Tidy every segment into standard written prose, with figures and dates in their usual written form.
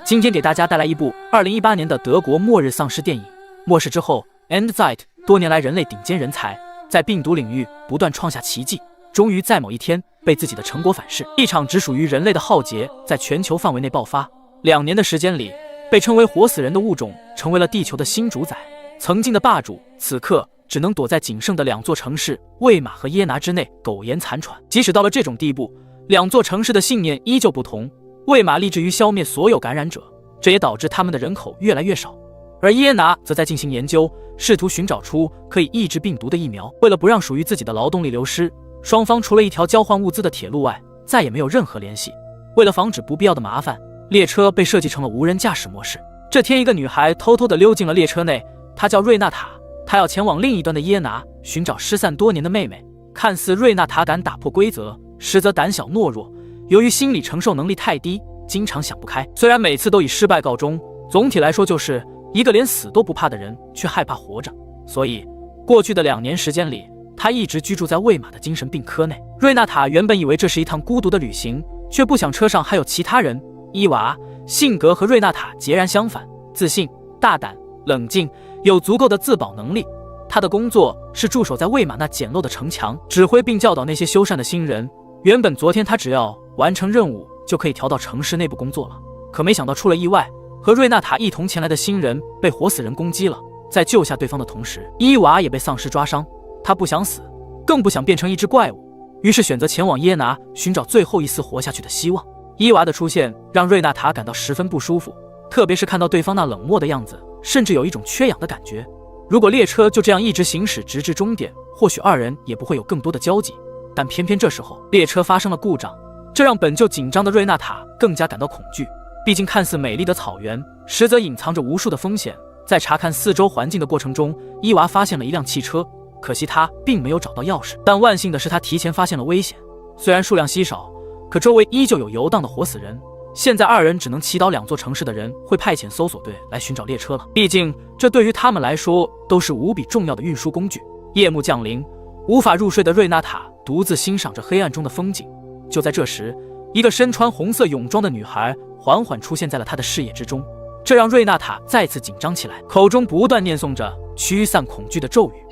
今天给大家带来一部2018年的德国末日丧尸电影《末世之后》（Endzeit）。多年来，人类顶尖人才在病毒领域不断创下奇迹，终于在某一天被自己的成果反噬。一场只属于人类的浩劫在全球范围内爆发。2年的时间里，被称为活死人的物种成为了地球的新主宰。曾经的霸主，此刻只能躲在仅剩的2座城市魏玛和耶拿之内苟延残喘。即使到了这种地步，2座城市的信念依旧不同。魏玛立志于消灭所有感染者，这也导致他们的人口越来越少。而耶拿则在进行研究，试图寻找出可以抑制病毒的疫苗。为了不让属于自己的劳动力流失，双方除了一条交换物资的铁路外，再也没有任何联系。为了防止不必要的麻烦，列车被设计成了无人驾驶模式。这天，一个女孩偷偷地溜进了列车内，她叫瑞娜塔，她要前往另一端的耶拿寻找失散多年的妹妹。看似瑞娜塔敢打破规则，实则胆小懦弱，由于心理承受能力太低，经常想不开。虽然每次都以失败告终，总体来说就是一个连死都不怕的人却害怕活着。所以过去的2年时间里，他一直居住在魏玛的精神病科内。瑞娜塔原本以为这是一趟孤独的旅行，却不想车上还有其他人。伊娃性格和瑞娜塔截然相反，自信、大胆、冷静，有足够的自保能力。他的工作是驻守在魏玛那简陋的城墙，指挥并教导那些修缮的新人。原本昨天他只要完成任务就可以调到城市内部工作了，可没想到出了意外，和瑞娜塔一同前来的新人被活死人攻击了。在救下对方的同时，伊娃也被丧尸抓伤。他不想死，更不想变成一只怪物，于是选择前往耶拿寻找最后一丝活下去的希望。伊娃的出现让瑞娜塔感到十分不舒服，特别是看到对方那冷漠的样子，甚至有一种缺氧的感觉。如果列车就这样一直行驶直至终点，或许2人也不会有更多的交集。但偏偏这时候列车发生了故障，这让本就紧张的瑞娜塔更加感到恐惧。毕竟看似美丽的草原，实则隐藏着无数的风险。在查看四周环境的过程中，伊娃发现了一辆汽车，可惜他并没有找到钥匙。但万幸的是，他提前发现了危险。虽然数量稀少，可周围依旧有游荡的活死人。现在2人只能祈祷2座城市的人会派遣搜索队来寻找列车了，毕竟这对于他们来说都是无比重要的运输工具。夜幕降临，无法入睡的瑞娜塔独自欣赏着黑暗中的风景。就在这时，一个身穿红色泳装的女孩缓缓出现在了他的视野之中，这让瑞娜塔再次紧张起来，口中不断念诵着驱散恐惧的咒语。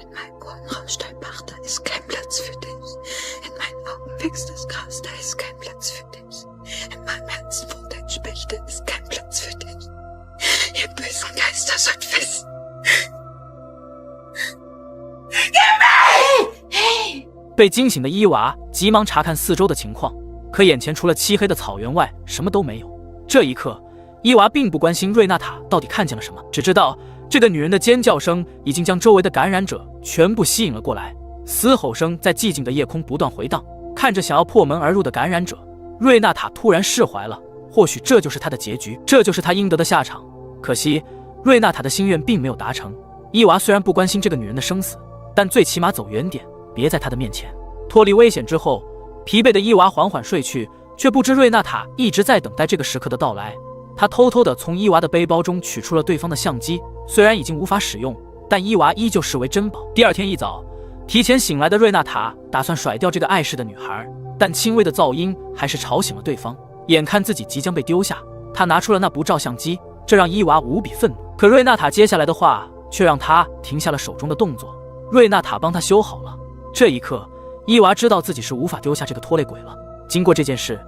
被惊醒的伊娃急忙查看四周的情况，可眼前除了漆黑的草原外什么都没有。这一刻，伊娃并不关心瑞娜塔到底看见了什么，只知道这个女人的尖叫声已经将周围的感染者全部吸引了过来，嘶吼声在寂静的夜空不断回荡。看着想要破门而入的感染者，瑞娜塔突然释怀了，或许这就是她的结局，这就是她应得的下场。可惜瑞娜塔的心愿并没有达成。伊娃虽然不关心这个女人的生死，但最起码走远点，别在她的面前。脱离危险之后，疲惫的伊娃缓缓睡去，却不知瑞娜塔一直在等待这个时刻的到来。她偷偷地从伊娃的背包中取出了对方的相机，虽然已经无法使用，但伊娃依旧视为珍宝。第2天一早，提前醒来的瑞娜塔打算甩掉这个碍事的女孩，但轻微的噪音还是吵醒了对方。眼看自己即将被丢下，她拿出了那部照相机，这让伊娃无比愤怒。可瑞娜塔接下来的话却让她停下了手中的动作。瑞娜塔帮她修好了。这一刻，伊娃知道自己是无法丢下这个拖累鬼了。经过这件事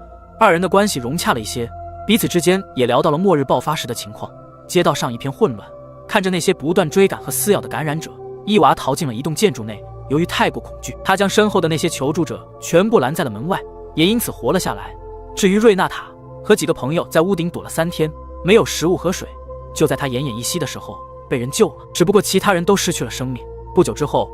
，2人的关系融洽了一些，彼此之间也聊到了末日爆发时的情况。街道上一片混乱，看着那些不断追赶和撕咬的感染者，伊娃逃进了一栋建筑内。由于太过恐惧，他将身后的那些求助者全部拦在了门外，也因此活了下来。至于瑞娜塔和几个朋友在屋顶躲了3天，没有食物和水，就在他奄奄一息的时候被人救了，只不过其他人都失去了生命。不久之后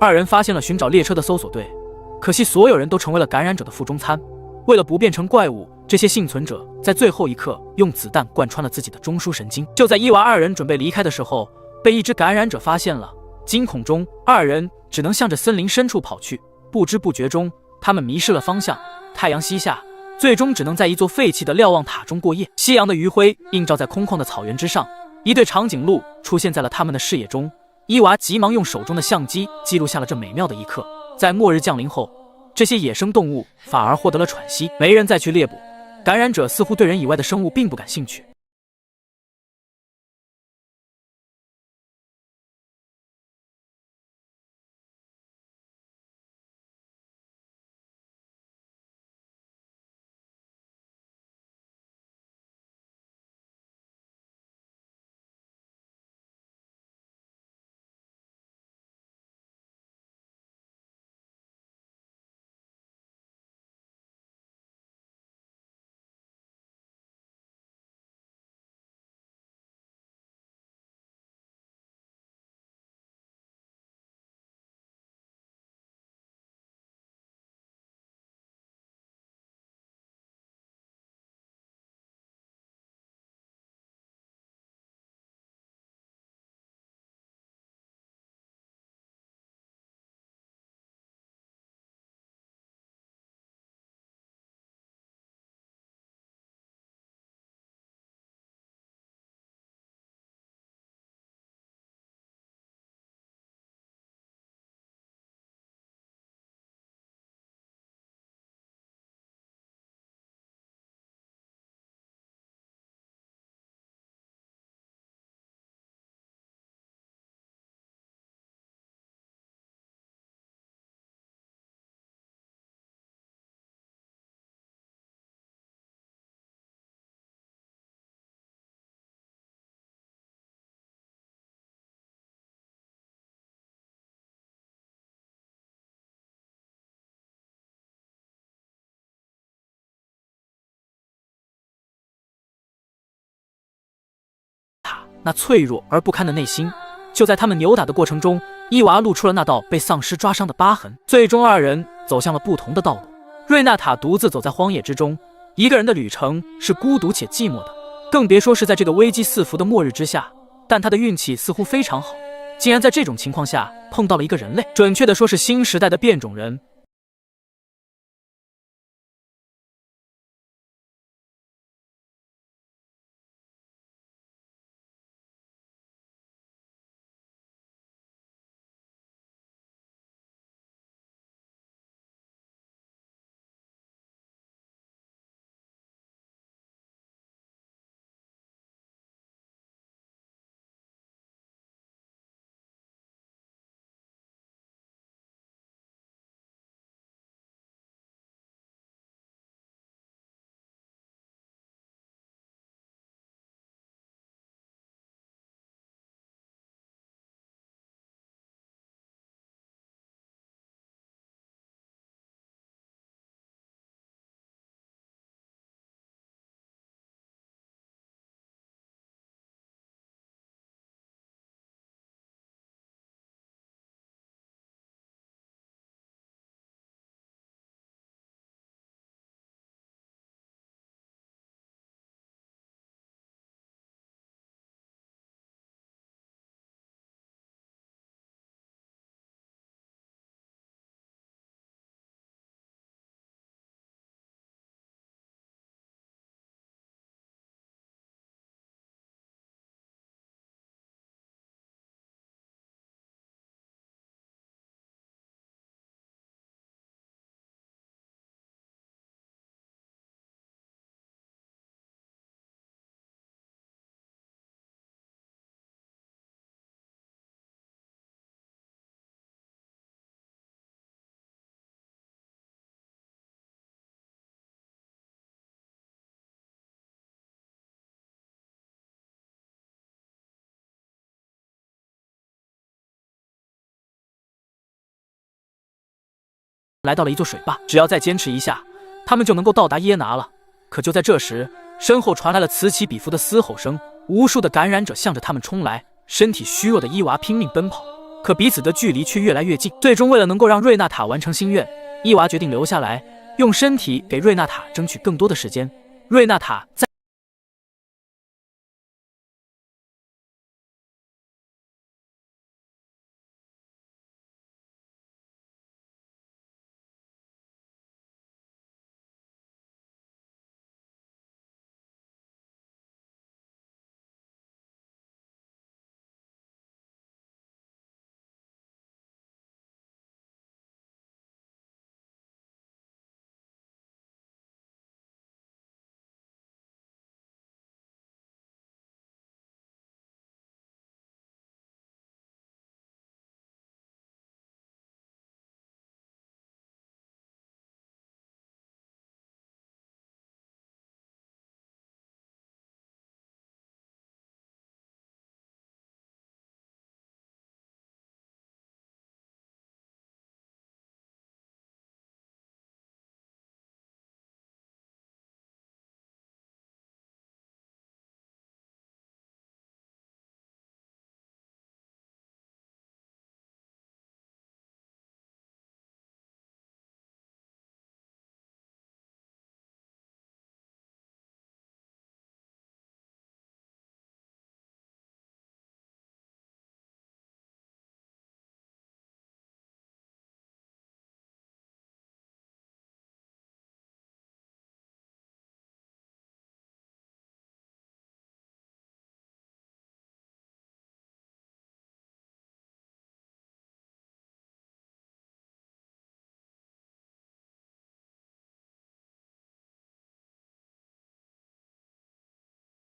，2人发现了寻找列车的搜索队，可惜所有人都成为了感染者的腹中餐。为了不变成怪物，这些幸存者在最后一刻用子弹贯穿了自己的中枢神经。就在伊娃2人准备离开的时候，被一只感染者发现了。惊恐中，2人只能向着森林深处跑去。不知不觉中，他们迷失了方向。太阳西下，最终只能在一座废弃的瞭望塔中过夜。夕阳的余晖映照在空旷的草原之上，一对长颈鹿出现在了他们的视野中。伊娃急忙用手中的相机记录下了这美妙的一刻。在末日降临后，这些野生动物反而获得了喘息，没人再去猎捕。感染者似乎对人以外的生物并不感兴趣。那脆弱而不堪的内心。就在他们扭打的过程中，伊娃露出了那道被丧尸抓伤的疤痕。最终，二人走向了不同的道路。瑞纳塔独自走在荒野之中，一个人的旅程是孤独且寂寞的，更别说是在这个危机四伏的末日之下。但他的运气似乎非常好，竟然在这种情况下碰到了一个人类，准确的说是新时代的变种人。来到了一座水坝，只要再坚持一下，他们就能够到达耶拿了。可就在这时，身后传来了此起彼伏的嘶吼声，无数的感染者向着他们冲来。身体虚弱的伊娃拼命奔跑，可彼此的距离却越来越近。最终，为了能够让瑞纳塔完成心愿，伊娃决定留下来，用身体给瑞纳塔争取更多的时间。瑞纳塔在